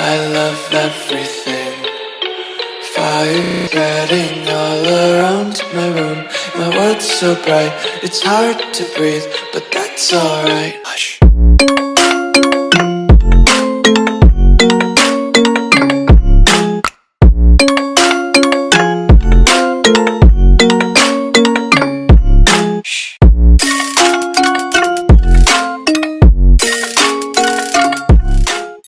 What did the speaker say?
I love everything. Fire spreading all around my room. My world's so bright, it's hard to breathe, but that's alright. Hush.